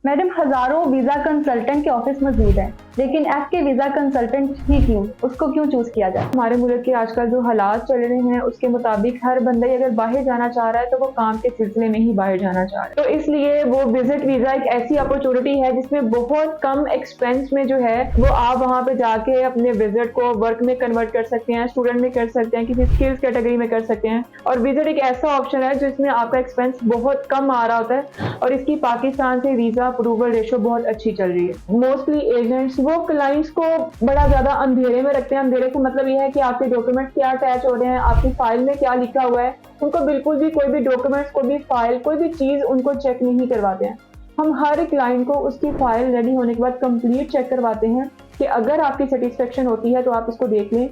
Madam, हजारों visa consultant के office मौजूद हैं, लेकिन एफ के वीजा कंसल्टेंट ही क्यों, उसको क्यों चूज किया जाए? हमारे मुल्क के आजकल जो हालात चल रहे हैं उसके मुताबिक हर बंदा ही अगर बाहर जाना चाह रहा है तो वो काम के सिलसिले में ही बाहर जाना चाह रहा है। तो इसलिए वो विजिट वीजा एक ऐसी अपॉर्चुनिटी है जिसमें बहुत कम एक्सपेंस में जो है वो आप वहाँ पे जाके अपने विजिट को वर्क में कन्वर्ट कर सकते हैं, स्टूडेंट में कर सकते हैं, किसी स्किल्स कैटेगरी में कर सकते हैं। और विजिट एक ऐसा ऑप्शन है जिसमें आपका एक्सपेंस बहुत कम आ रहा होता है और इसकी पाकिस्तान से वीजा अप्रूवल रेशो बहुत अच्छी चल रही है। मोस्टली एजेंट्स वो क्लाइंट्स को बड़ा ज्यादा अंधेरे में रखते हैं। अंधेरे का मतलब यह है कि आपके डॉक्यूमेंट्स क्या अटैच हो रहे हैं, आपकी फाइल में क्या लिखा हुआ है, उनको बिल्कुल भी कोई भी डॉक्यूमेंट्स, कोई भी फाइल, कोई भी चीज उनको चेक नहीं करवाते हैं। हम हर क्लाइंट को उसकी फाइल रेडी होने के बाद कंप्लीट चेक करवाते हैं कि अगर आपकी सेटिस्फेक्शन होती है तो आप इसको देख लें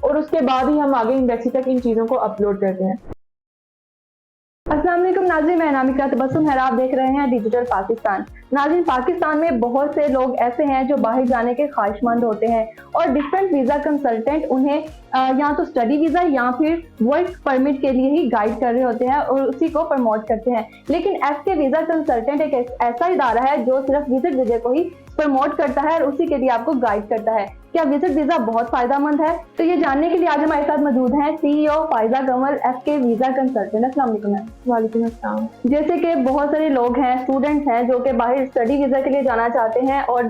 और उसके बाद ही हम आगे एम्बेसी तक इन चीज़ों को अपलोड करते हैं। अस्सलाम वालेकुम नाज़रीन, मैं नामिका तबस्सुम है, आप देख रहे हैं डिजिटल पाकिस्तान। नाज़रीन, पाकिस्तान में बहुत से लोग ऐसे हैं जो बाहर जाने के ख्वाहिशमंद होते हैं और डिफरेंट वीज़ा कंसल्टेंट उन्हें या तो स्टडी वीज़ा या फिर वर्क परमिट के लिए ही गाइड कर रहे होते हैं और उसी को प्रमोट करते हैं। लेकिन एफ के वीज़ा कंसल्टेंट एक ऐसा इदारा है जो सिर्फ विजिट वीज़ा को ही प्रमोट करता है और उसी के लिए आपको गाइड करता है। क्या विजिट वीजा बहुत फायदेमंद है? तो ये जानने के लिए आज हमारे साथ मौजूद हैं सीईओ फाइजा कमल, एफ के वीजा कंसल्टेंट। अस्सलाम वालेकुम मैम। वालेकुम अस्सलाम। जैसे कि बहुत सारे लोग हैं, स्टूडेंट्स हैं जो कि बाहर स्टडी वीजा के लिए जाना चाहते हैं और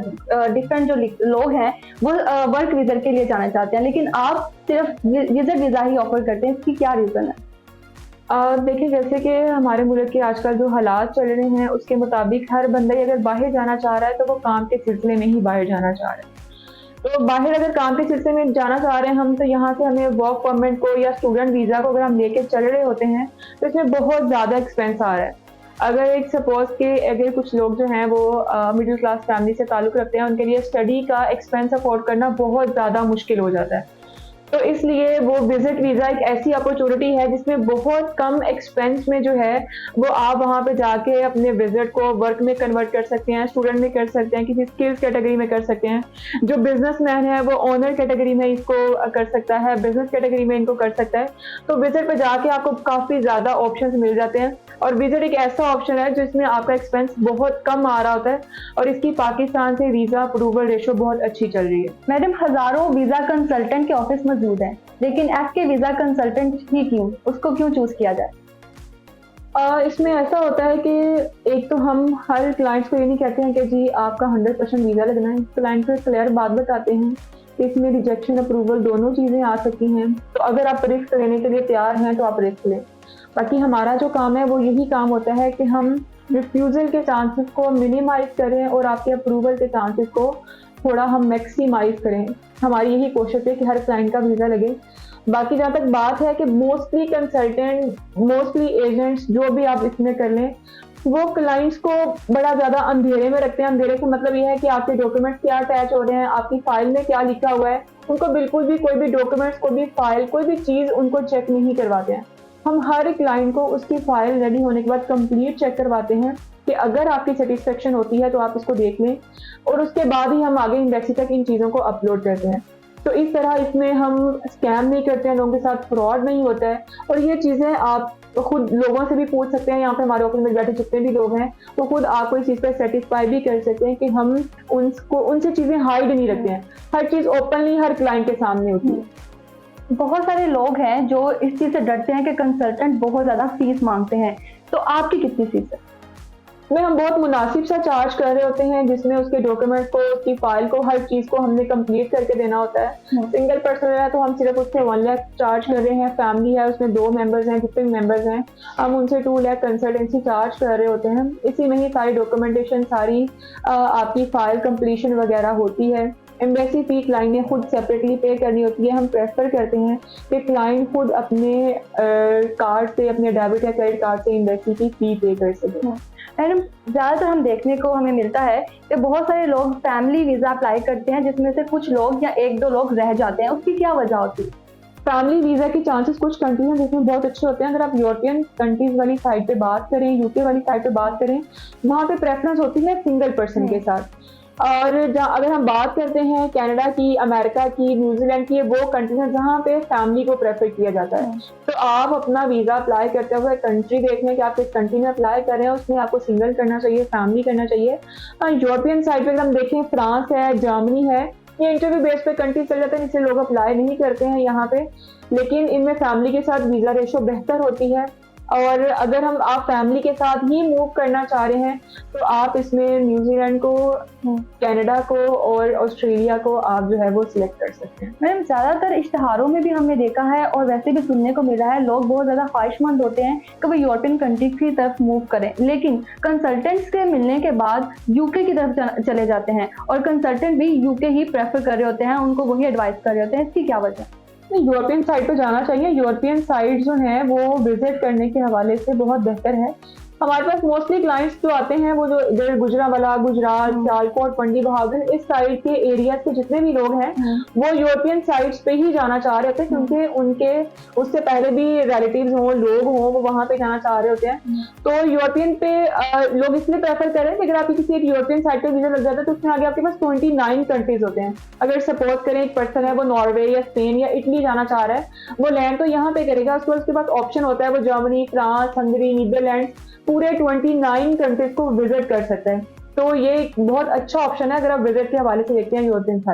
डिफरेंट जो लोग हैं वो वर्क वीजा के लिए जाना चाहते हैं, लेकिन आप सिर्फ विजिट वीजा ही ऑफर करते हैं, इसकी क्या रीजन है? देखिए, जैसे कि हमारे मुल्क के आजकल जो हालात चल रहे हैं उसके मुताबिक हर बंदा ही अगर बाहर जाना चाह रहा है तो वो काम के सिलसिले में ही बाहर जाना चाह रहा है। तो बाहर अगर काम के सिलसिले में जाना चाह रहे हैं हम, तो यहाँ से हमें वर्क परमिट को या स्टूडेंट वीज़ा को अगर हम लेके चल रहे होते हैं तो इसमें बहुत ज़्यादा एक्सपेंस आ रहा है। अगर एक सपोज के अगर कुछ लोग जो हैं वो मिडिल क्लास फैमिली से ताल्लुक़ रखते हैं, उनके लिए स्टडी का एक्सपेंस अफोर्ड करना बहुत ज़्यादा मुश्किल हो जाता है। तो इसलिए वो विजिट वीज़ा एक ऐसी अपॉर्चुनिटी है जिसमें बहुत कम एक्सपेंस में जो है वो आप वहाँ पे जाके अपने विजिट को वर्क में कन्वर्ट कर सकते हैं, स्टूडेंट में कर सकते हैं, किसी स्किल्स कैटेगरी में कर सकते हैं। जो बिजनेसमैन है वो ओनर कैटेगरी में इसको कर सकता है, बिजनेस कैटेगरी में इनको कर सकता है। तो विजिट पे जाके आपको काफ़ी ज़्यादा ऑप्शन मिल जाते हैं और विजिट एक ऐसा ऑप्शन है जिसमें आपका एक्सपेंस बहुत कम आ रहा होता है और इसकी पाकिस्तान से वीज़ा अप्रूवल रेशो बहुत अच्छी चल रही है। मैडम, हजारों वीजा कंसल्टेंट के ऑफिस मौजूद हैं, लेकिन एफ के वीजा कंसल्टेंट ही क्यों, उसको क्यों चूज किया जाए? इसमें ऐसा होता है कि एक तो हम हर क्लाइंट्स को ये नहीं कहते हैं कि जी आपका 100% वीज़ा लगना है। क्लाइंट को क्लियर बात बताते हैं कि इसमें रिजेक्शन अप्रूवल दोनों चीज़ें आ सकती हैं। तो अगर आप रिस्क लेने के लिए तैयार हैं तो आप रिस्क लें। बाकी हमारा जो काम है वो यही काम होता है कि हम रिफ्यूज़ल के चांसेस को मिनिमाइज़ करें और आपके अप्रूवल के चांसेस को थोड़ा हम मैक्सिमाइज़ करें। हमारी यही कोशिश है कि हर क्लाइंट का वीज़ा लगे। बाकी जहाँ तक बात है कि मोस्टली कंसल्टेंट, मोस्टली एजेंट्स जो भी आप इसमें कर लें, वो क्लाइंट्स को बड़ा ज़्यादा अंधेरे में रखते हैं। अंधेरे का मतलब यह है कि आपके डॉक्यूमेंट्स क्या अटैच हो रहे हैं, आपकी फाइल में क्या लिखा हुआ है, उनको बिल्कुल भी कोई भी डॉक्यूमेंट्स, कोई भी फाइल, कोई भी चीज़ उनको चेक नहीं करवाते हैं। हम हर क्लाइंट को उसकी फाइल रेडी होने के बाद कंप्लीट चेक करवाते हैं कि अगर आपकी सेटिस्फेक्शन होती है तो आप इसको देख लें और उसके बाद ही हम आगे एम्बेसी तक इन चीज़ों को अपलोड करते हैं। तो इस तरह इसमें हम स्कैम नहीं करते हैं, लोगों के साथ फ्रॉड नहीं होता है। और ये चीज़ें आप खुद लोगों से भी पूछ सकते हैं, यहाँ पे हमारे ऑफिस में बैठे जितने भी लोग हैं वो खुद आपको इस चीज़ पर सेटिस्फाई भी कर सकते हैं कि हम उनसे चीज़ें हाइड नहीं रखते हैं। हर चीज़ ओपनली हर क्लाइंट के सामने होती है। बहुत सारे लोग हैं जो इस चीज से डरते हैं कि कंसल्टेंट बहुत ज्यादा फीस मांगते हैं, तो आपकी कितनी फीस है? में हम बहुत मुनासिब सा चार्ज कर रहे होते हैं जिसमें उसके डॉक्यूमेंट को, उसकी फाइल को, हर चीज़ को हमने कंप्लीट करके देना होता है। सिंगल पर्सन है तो हम सिर्फ उससे 1 लाख चार्ज कर रहे हैं। फैमिली है उसमें 2 मेंबर्स हैं, जितने मेंबर्स हैं हम उनसे 2 लाख कंसल्टेंसी चार्ज कर रहे होते हैं। इसी में ही सारी डॉक्यूमेंटेशन, सारी आपकी फाइल कंप्लीशन वगैरह होती है। एम्बेसी फी क्लाइंट ने खुद सेपरेटली पे करनी होती है। हम प्रेफर करते हैं कि क्लाइंट खुद अपने कार्ड से, अपने डेबिट या क्रेडिट कार्ड से एम्बेसी की फी पे कर सके। मैडम, ज़्यादातर हम देखने को हमें मिलता है कि बहुत सारे लोग फैमिली वीज़ा अप्लाई करते हैं जिसमें से कुछ लोग या 1-2 लोग रह जाते हैं, उसकी क्या वजह होती है? फैमिली वीज़ा के चांसेस कुछ कंट्रीज हैं जिसमें बहुत अच्छे होते हैं। अगर आप यूरोपियन कंट्रीज वाली साइड पे बात करें, यूके वाली साइड पे बात करें, वहाँ पे प्रेफरेंस होती है सिंगल पर्सन के साथ। और अगर हम बात करते हैं कनाडा की, अमेरिका की, न्यूजीलैंड की, वो कंट्रीज हैं जहाँ पे फैमिली को प्रेफर किया जाता है। तो आप अपना वीज़ा अप्लाई करते हुए कंट्री देख लें कि आप किस कंट्री में अप्लाई कर रहे हैं, उसमें आपको सिंगल करना चाहिए, फैमिली करना चाहिए। यूरोपियन साइड पे अगर हम देखें, फ्रांस है, जर्मनी है, ये इंटरव्यू बेस पे कंट्री चल जाते हैं, इसलिए लोग अप्लाई नहीं करते हैं यहाँ पे, लेकिन इनमें फैमिली के साथ वीज़ा रेशो बेहतर होती है। और अगर आप फैमिली के साथ ही मूव करना चाह रहे हैं तो आप इसमें न्यूजीलैंड को, कनाडा को और ऑस्ट्रेलिया को आप जो है वो सिलेक्ट कर सकते हैं। मैडम, ज़्यादातर इश्तिहारों में भी हमने देखा है और वैसे भी सुनने को मिला है, लोग बहुत ज़्यादा ख्वाहिशमंद होते हैं कि वो यूरोपियन कंट्री की तरफ मूव करें, लेकिन कंसल्टेंट्स के मिलने के बाद यूके की तरफ चले जाते हैं और कंसल्टेंट भी यूके ही प्रेफर कर रहे होते हैं, उनको वही एडवाइस कर रहे होते हैं। इसकी क्या वजह है? यूरोपियन साइड पे जाना चाहिए। यूरोपियन साइड जो है वो विजिट करने के हवाले से बहुत बेहतर है। हमारे पास मोस्टली क्लाइंट्स जो आते हैं वो जो इधर गुजरांवाला, गुजरात, सियालकोट, मंडी बहादुर, इस साइड के एरिया के जितने भी लोग हैं वो यूरोपियन साइड्स पे ही जाना चाह रहे होते हैं, क्योंकि उनके उससे पहले भी रिलेटिव्स हों, लोग हों, वो वहाँ पे जाना चाह रहे होते हैं। तो यूरोपियन पे लोग इसलिए प्रेफर करें कि अगर आपकी किसी एक यूरोपियन साइड पे वीजा लग जाता है तो उसमें आगे आपके पास 29 कंट्रीज होते हैं। अगर सपोज करें एक पर्सन है वो नॉर्वे या स्पेन या इटली जाना चाह रहा है, वो लैंड तो यहाँ पे करेगा, उसके पास ऑप्शन होता है वो जर्मनी, फ्रांस, हंगरी, नीदरलैंड, पूरे 29 कंट्रीज को विजिट कर सकते हैं। तो ये एक बहुत अच्छा ऑप्शन है अगर आप विजिट के हवाले से देखते हैं यूरोपियन साइड।